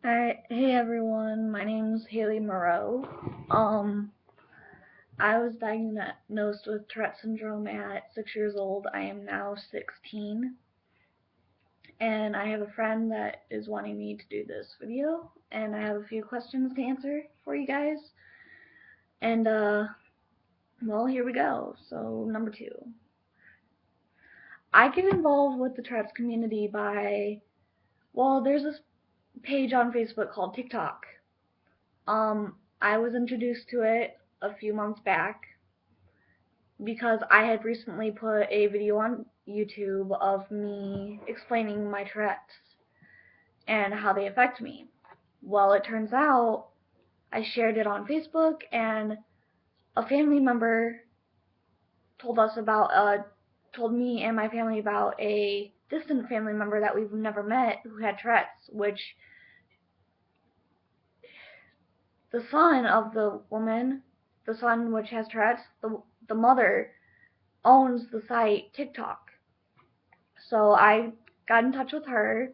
Hey everyone, my name's Haley Moreau. Um, I was diagnosed with Tourette syndrome at 6 years old. I am now 16, and I have a friend that is wanting me to do this video, and I have a few questions to answer for you guys. And well, here we go. So number two, I get involved with the Tourette's community there's this page on Facebook called TikTok. I was introduced to it a few months back because I had recently put a video on YouTube of me explaining my Tourette's and how they affect me. Well, it turns out I shared it on Facebook, and a family member told us told me and my family about a distant family member that we've never met who had Tourette's, which the son of the woman, the son which has Tourette's, the mother owns the site TikTok. So I got in touch with her,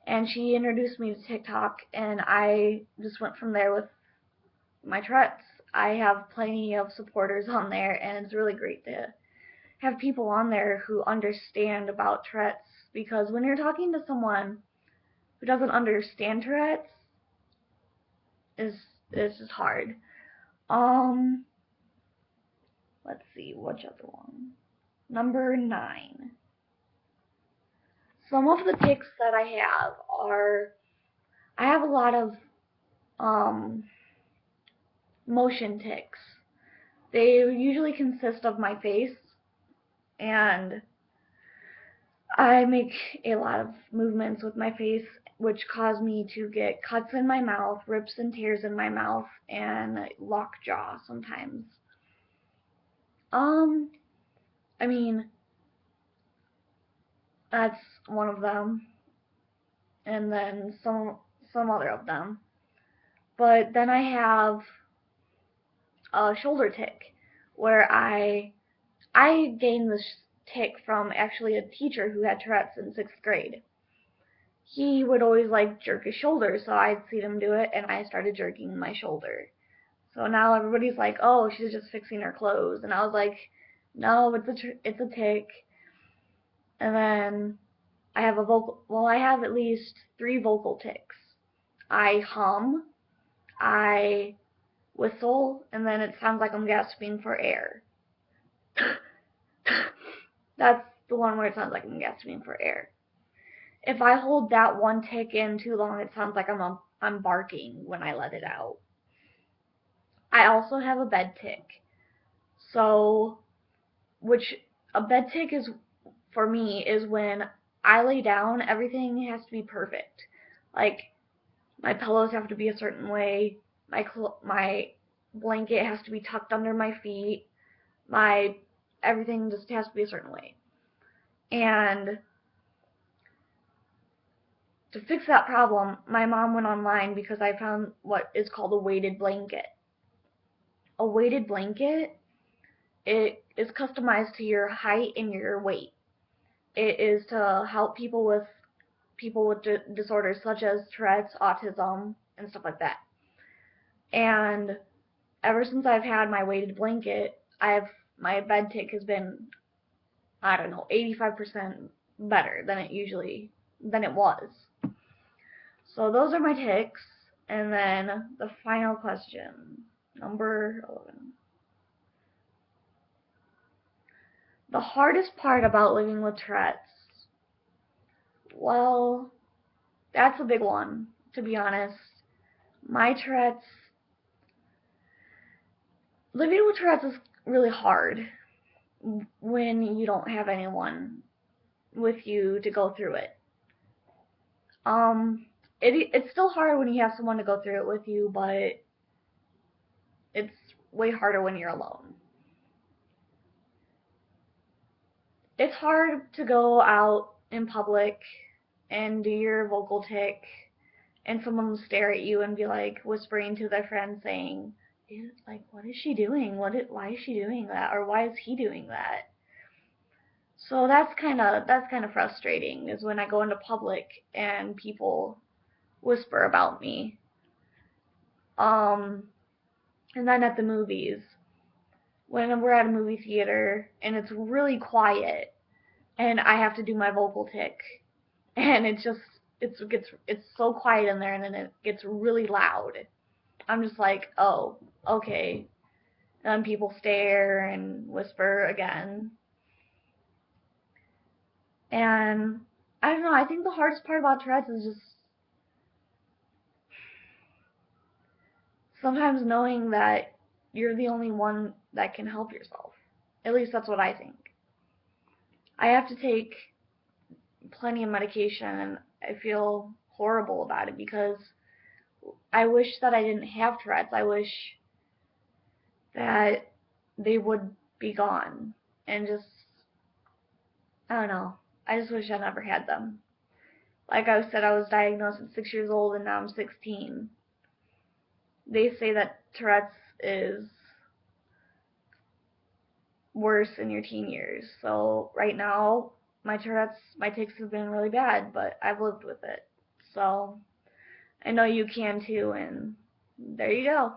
and she introduced me to TikTok, and I just went from there with my Tourette's. I have plenty of supporters on there, and it's really great to have people on there who understand about Tourette's, because when you're talking to someone who doesn't understand Tourette's, is it's just hard. Um, let's see, which other one? Number 9. Some of the tics that I have are I have a lot of um motion tics. They usually consist of my face, and I make a lot of movements with my face, which cause me to get cuts in my mouth, rips and tears in my mouth, and lockjaw sometimes. Um, I mean, that's one of them, and then some other of them. But then I have a shoulder tic, where I gained this tic from actually a teacher who had Tourette's in 6th grade. He would always like jerk his shoulder, so I'd seen him do it, and I started jerking my shoulder. So now everybody's like, "Oh, she's just fixing her clothes," and I was like, "No, it's a tic." And then I have at least 3 vocal tics. I hum, I whistle, and then it sounds like I'm gasping for air. That's the one where it sounds like I'm gasping for air. If I hold that one tick in too long, it sounds like I'm barking when I let it out. I also have a bed tick. So, which a bed tick is for me is when I lay down, everything has to be perfect. Like my pillows have to be a certain way, my blanket has to be tucked under my feet, my everything just has to be a certain way. And to fix that problem, my mom went online because I found what is called a weighted blanket. A weighted blanket, it is customized to your height and your weight. It is to help people with disorders such as Tourette's, autism, and stuff like that. And ever since I've had my weighted blanket, my bed tic has been, I don't know, 85% better than it was. So those are my tics. And then the final question, number 11. The hardest part about living with Tourette's, well, that's a big one, to be honest. My Tourette's, living with Tourette's is really hard when you don't have anyone with you to go through it. Um, it's still hard when you have someone to go through it with you, but it's way harder when you're alone. It's hard to go out in public and do your vocal tic, and someone will stare at you and be like whispering to their friend saying, like, what is she doing? Why is she doing that? Or why is he doing that? So that's kind of frustrating, is when I go into public and people whisper about me. And then at the movies, when we're at a movie theater and it's really quiet and I have to do my vocal tick, and it's so quiet in there, and then it gets really loud. I'm just like, oh, okay. And then people stare and whisper again. And I don't know, I think the hardest part about Tourette's is just sometimes knowing that you're the only one that can help yourself. At least that's what I think. I have to take plenty of medication, and I feel horrible about it because I wish that I didn't have Tourette's. I wish that they would be gone. And just, I don't know. I just wish I never had them. Like I said, I was diagnosed at 6 years old and now I'm 16. They say that Tourette's is worse in your teen years. So right now, my tics have been really bad, but I've lived with it. So I know you can too, and there you go.